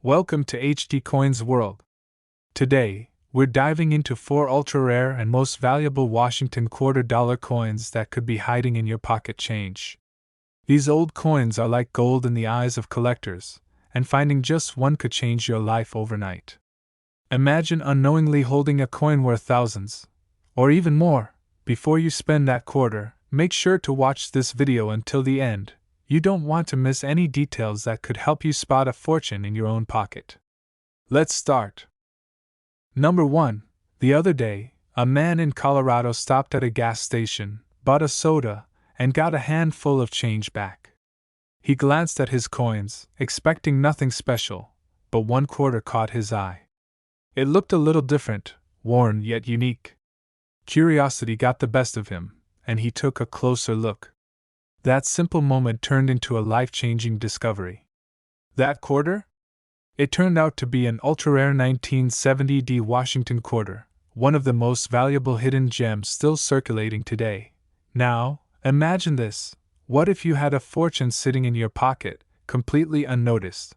Welcome to HD Coins World. Today, we're diving into 4 ultra-rare and most valuable Washington $quarter coins that could be hiding in your pocket change. These old coins are like gold in the eyes of collectors, and finding just one could change your life overnight. Imagine unknowingly holding a coin worth thousands, or even more. Before you spend that quarter, make sure to watch this video until the end. You don't want to miss any details that could help you spot a fortune in your own pocket. Let's start. Number 1. The other day, a man in Colorado stopped at a gas station, bought a soda, and got a handful of change back. He glanced at his coins, expecting nothing special, but one quarter caught his eye. It looked a little different, worn yet unique. Curiosity got the best of him, and he took a closer look. That simple moment turned into a life-changing discovery. That quarter? It turned out to be an ultra-rare 1970 Washington quarter, one of the most valuable hidden gems still circulating today. Now, imagine this. What if you had a fortune sitting in your pocket, completely unnoticed?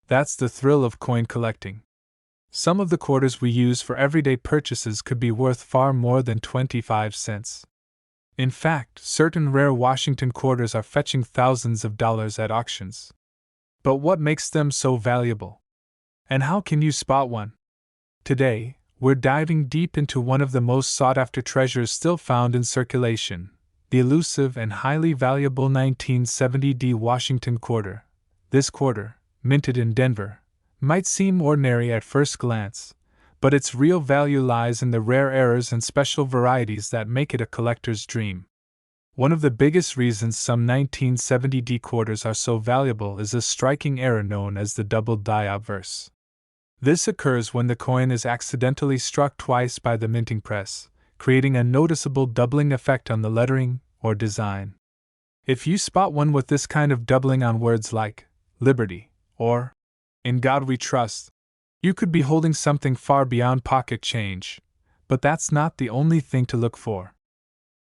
That's the thrill of coin collecting. Some of the quarters we use for everyday purchases could be worth far more than 25 cents. In fact, certain rare Washington quarters are fetching thousands of dollars at auctions. But what makes them so valuable? And how can you spot one? Today, we're diving deep into one of the most sought-after treasures still found in circulation, the elusive and highly valuable 1970 Washington quarter. This quarter, minted in Denver, might seem ordinary at first glance, but its real value lies in the rare errors and special varieties that make it a collector's dream. One of the biggest reasons some 1970 quarters are so valuable is a striking error known as the double die obverse. This occurs when the coin is accidentally struck twice by the minting press, creating a noticeable doubling effect on the lettering or design. If you spot one with this kind of doubling on words like Liberty or In God We Trust, you could be holding something far beyond pocket change, but that's not the only thing to look for.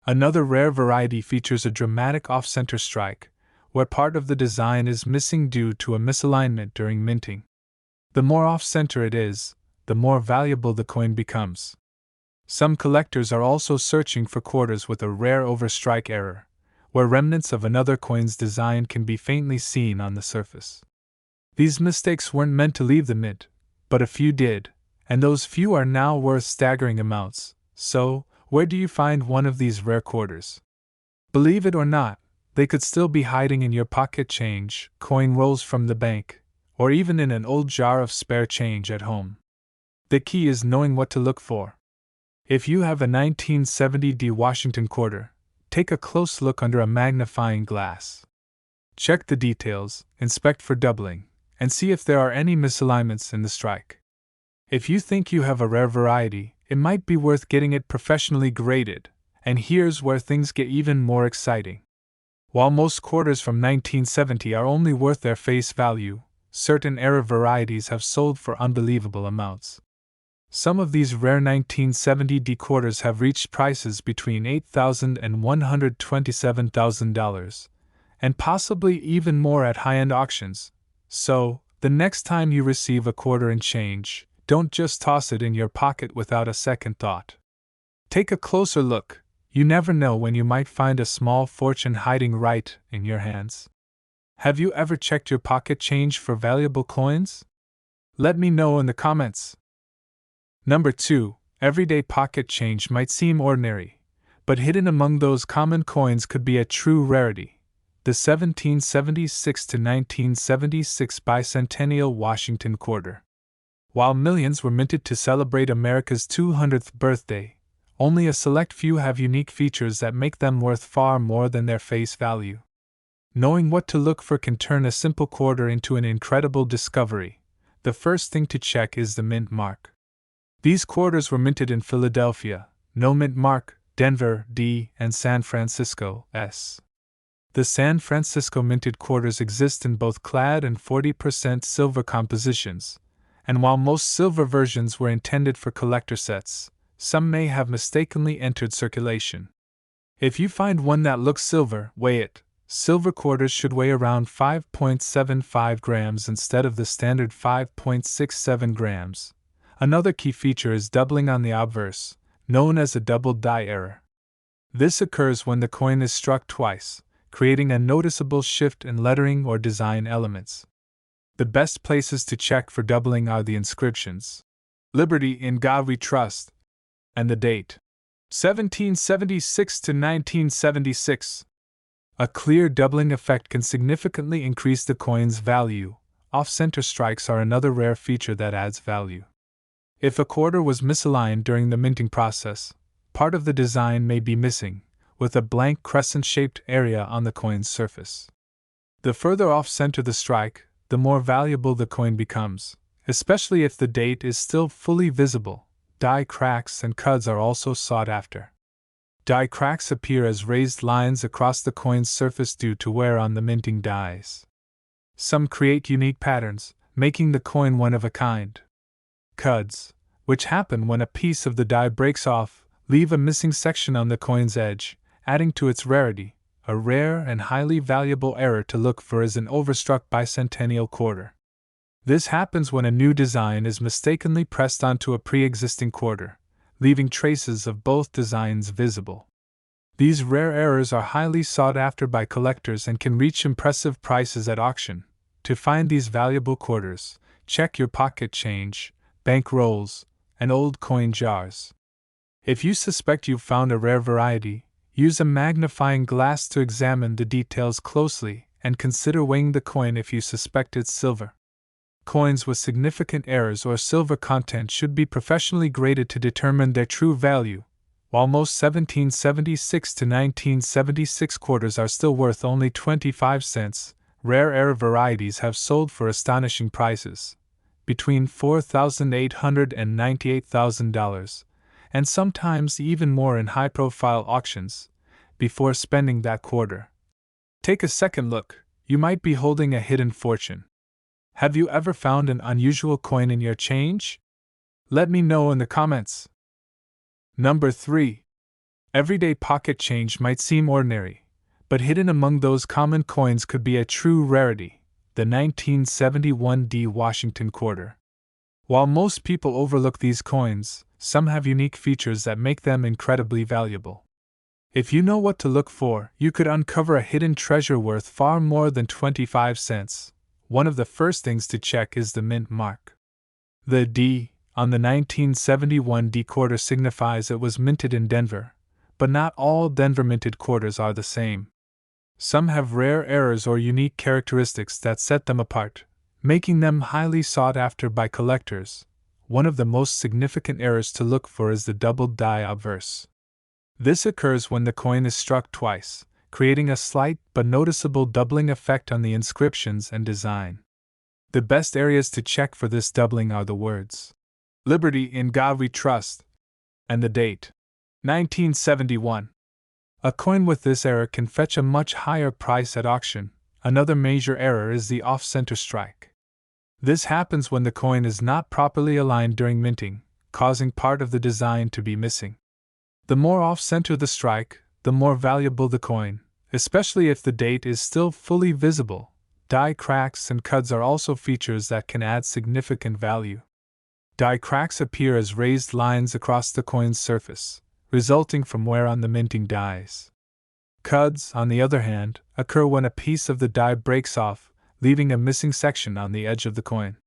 Another rare variety features a dramatic off-center strike, where part of the design is missing due to a misalignment during minting. The more off-center it is, the more valuable the coin becomes. Some collectors are also searching for quarters with a rare overstrike error, where remnants of another coin's design can be faintly seen on the surface. These mistakes weren't meant to leave the mint, but a few did, and those few are now worth staggering amounts. So, where do you find one of these rare quarters? Believe it or not, they could still be hiding in your pocket change, coin rolls from the bank, or even in an old jar of spare change at home. The key is knowing what to look for. If you have a 1970 Washington quarter, take a close look under a magnifying glass. Check the details, inspect for doubling, and see if there are any misalignments in the strike. If you think you have a rare variety, it might be worth getting it professionally graded, and here's where things get even more exciting. While most quarters from 1970 are only worth their face value, certain error varieties have sold for unbelievable amounts. Some of these rare 1970 quarters have reached prices between $8,000 and $127,000, and possibly even more at high-end auctions. So, the next time you receive a quarter in change, don't just toss it in your pocket without a second thought. Take a closer look. You never know when you might find a small fortune hiding right in your hands. Have you ever checked your pocket change for valuable coins? Let me know in the comments. Number 2. Everyday pocket change might seem ordinary, but hidden among those common coins could be a true rarity. The 1776 to 1976 Bicentennial Washington quarter. While millions were minted to celebrate America's 200th birthday, only a select few have unique features that make them worth far more than their face value. Knowing what to look for can turn a simple quarter into an incredible discovery. The first thing to check is the mint mark. These quarters were minted in Philadelphia, no mint mark, Denver, D, and San Francisco, S. The San Francisco minted quarters exist in both clad and 40% silver compositions, and while most silver versions were intended for collector sets, some may have mistakenly entered circulation. If you find one that looks silver, weigh it, Silver quarters should weigh around 5.75 grams instead of the standard 5.67 grams. Another key feature is doubling on the obverse, known as a double die error. This occurs when the coin is struck twice, creating a noticeable shift in lettering or design elements. The best places to check for doubling are the inscriptions, "Liberty in God We Trust," and the date, 1776 to 1976. A clear doubling effect can significantly increase the coin's value. Off-center strikes are another rare feature that adds value. If a quarter was misaligned during the minting process, part of the design may be missing, with a blank crescent-shaped area on the coin's surface. The further off-center the strike, the more valuable the coin becomes, especially if the date is still fully visible. Die cracks and cuds are also sought after. Die cracks appear as raised lines across the coin's surface due to wear on the minting dies. Some create unique patterns, making the coin one of a kind. Cuds, which happen when a piece of the die breaks off, leave a missing section on the coin's edge, adding to its rarity. A rare and highly valuable error to look for is an overstruck bicentennial quarter. This happens when a new design is mistakenly pressed onto a pre-existing quarter, leaving traces of both designs visible. These rare errors are highly sought after by collectors and can reach impressive prices at auction. To find these valuable quarters, check your pocket change, bank rolls, and old coin jars. If you suspect you've found a rare variety, use a magnifying glass to examine the details closely and consider weighing the coin if you suspect it's silver. Coins with significant errors or silver content should be professionally graded to determine their true value. While most 1776 to 1976 quarters are still worth only 25 cents, rare error varieties have sold for astonishing prices, between $4,800 and $98,000, and sometimes even more in high-profile auctions, before spending that quarter. Take a second look, you might be holding a hidden fortune. Have you ever found an unusual coin in your change? Let me know in the comments. Number 3. Everyday pocket change might seem ordinary, but hidden among those common coins could be a true rarity, the 1971 D Washington quarter. While most people overlook these coins, some have unique features that make them incredibly valuable. If you know what to look for, you could uncover a hidden treasure worth far more than 25 cents. One of the first things to check is the mint mark. The D on the 1971 D quarter signifies it was minted in Denver, but not all Denver minted quarters are the same. Some have rare errors or unique characteristics that set them apart, making them highly sought after by collectors. One of the most significant errors to look for is the double die obverse. This occurs when the coin is struck twice, creating a slight but noticeable doubling effect on the inscriptions and design. The best areas to check for this doubling are the words, "Liberty in God We Trust," and the date, 1971. A coin with this error can fetch a much higher price at auction. Another major error is the off-center strike. This happens when the coin is not properly aligned during minting, causing part of the design to be missing. The more off-center the strike, the more valuable the coin, especially if the date is still fully visible. Die cracks and cuds are also features that can add significant value. Die cracks appear as raised lines across the coin's surface, resulting from wear on the minting dies. Cuds, on the other hand, occur when a piece of the die breaks off, leaving a missing section on the edge of the coin.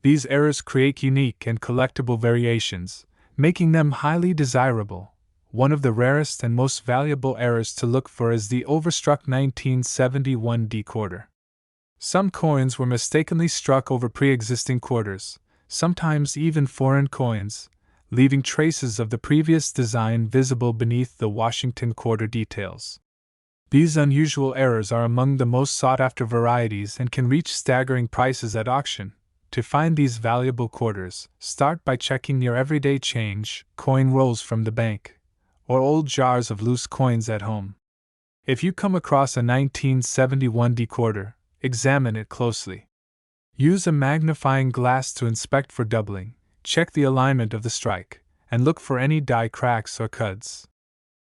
These errors create unique and collectible variations, making them highly desirable. One of the rarest and most valuable errors to look for is the overstruck 1971 D quarter. Some coins were mistakenly struck over pre-existing quarters, sometimes even foreign coins, leaving traces of the previous design visible beneath the Washington quarter details. These unusual errors are among the most sought-after varieties and can reach staggering prices at auction. To find these valuable quarters, start by checking your everyday change, coin rolls from the bank, or old jars of loose coins at home. If you come across a 1971 D quarter, examine it closely. Use a magnifying glass to inspect for doubling, check the alignment of the strike, and look for any die cracks or cuds.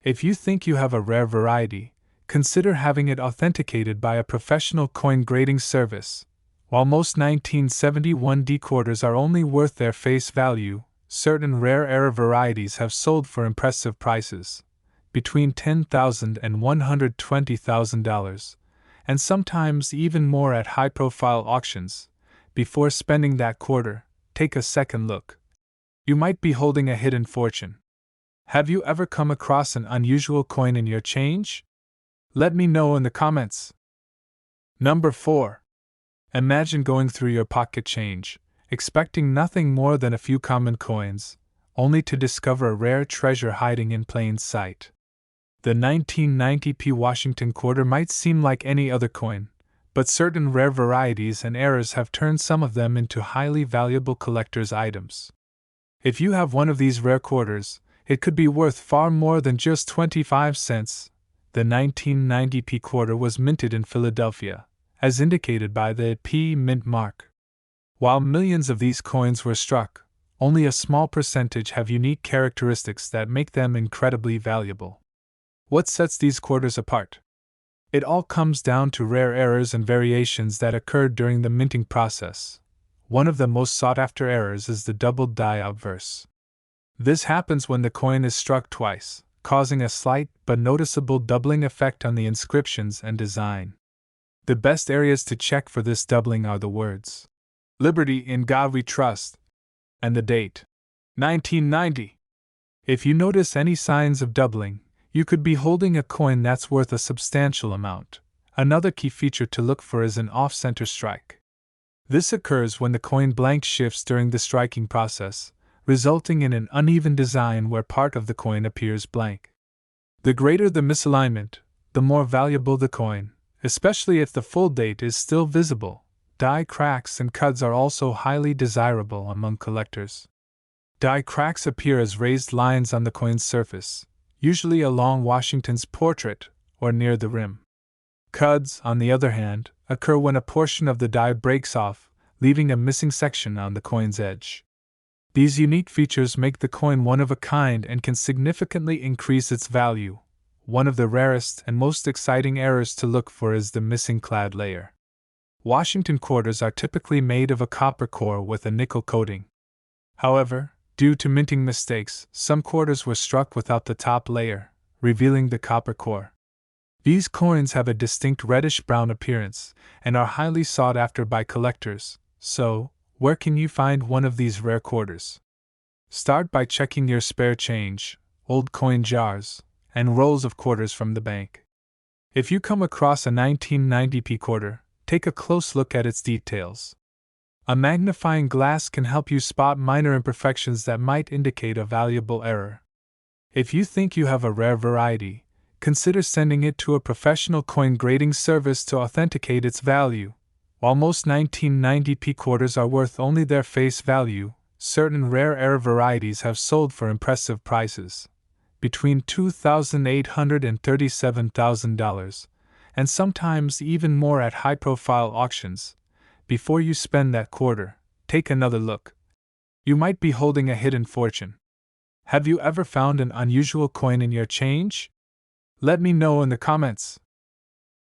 If you think you have a rare variety, consider having it authenticated by a professional coin grading service. While most 1971 D quarters are only worth their face value, certain rare error varieties have sold for impressive prices, between $10,000 and $120,000, and sometimes even more at high-profile auctions. Before spending that quarter, take a second look. You might be holding a hidden fortune. Have you ever come across an unusual coin in your change? Let me know in the comments. Number 4. Imagine going through your pocket change, expecting nothing more than a few common coins, only to discover a rare treasure hiding in plain sight. The 1990p Washington quarter might seem like any other coin, but certain rare varieties and errors have turned some of them into highly valuable collector's items. If you have one of these rare quarters, it could be worth far more than just 25 cents. The 1990p quarter was minted in Philadelphia, as indicated by the P mint mark. While millions of these coins were struck, only a small percentage have unique characteristics that make them incredibly valuable. What sets these quarters apart? It all comes down to rare errors and variations that occurred during the minting process. One of the most sought-after errors is the doubled die obverse. This happens when the coin is struck twice, causing a slight but noticeable doubling effect on the inscriptions and design. The best areas to check for this doubling are the words, "Liberty in God We Trust," and the date, 1990. If you notice any signs of doubling, you could be holding a coin that's worth a substantial amount. Another key feature to look for is an off-center strike. This occurs when the coin blank shifts during the striking process, resulting in an uneven design where part of the coin appears blank. The greater the misalignment, the more valuable the coin, especially if the full date is still visible. Die cracks and cuds are also highly desirable among collectors. Die cracks appear as raised lines on the coin's surface, usually along Washington's portrait or near the rim. Cuds, on the other hand, occur when a portion of the die breaks off, leaving a missing section on the coin's edge. These unique features make the coin one of a kind and can significantly increase its value. One of the rarest and most exciting errors to look for is the missing clad layer. Washington quarters are typically made of a copper core with a nickel coating. However, due to minting mistakes, some quarters were struck without the top layer, revealing the copper core. These coins have a distinct reddish-brown appearance and are highly sought after by collectors. So, where can you find one of these rare quarters? Start by checking your spare change, old coin jars, and rolls of quarters from the bank. If you come across a 1990p quarter, take a close look at its details. A magnifying glass can help you spot minor imperfections that might indicate a valuable error. If you think you have a rare variety, consider sending it to a professional coin grading service to authenticate its value. While most 1990p quarters are worth only their face value, certain rare error varieties have sold for impressive prices, between $2,800 and $37,000, and sometimes even more at high-profile auctions. Before you spend that quarter, take another look. You might be holding a hidden fortune. Have you ever found an unusual coin in your change? Let me know in the comments.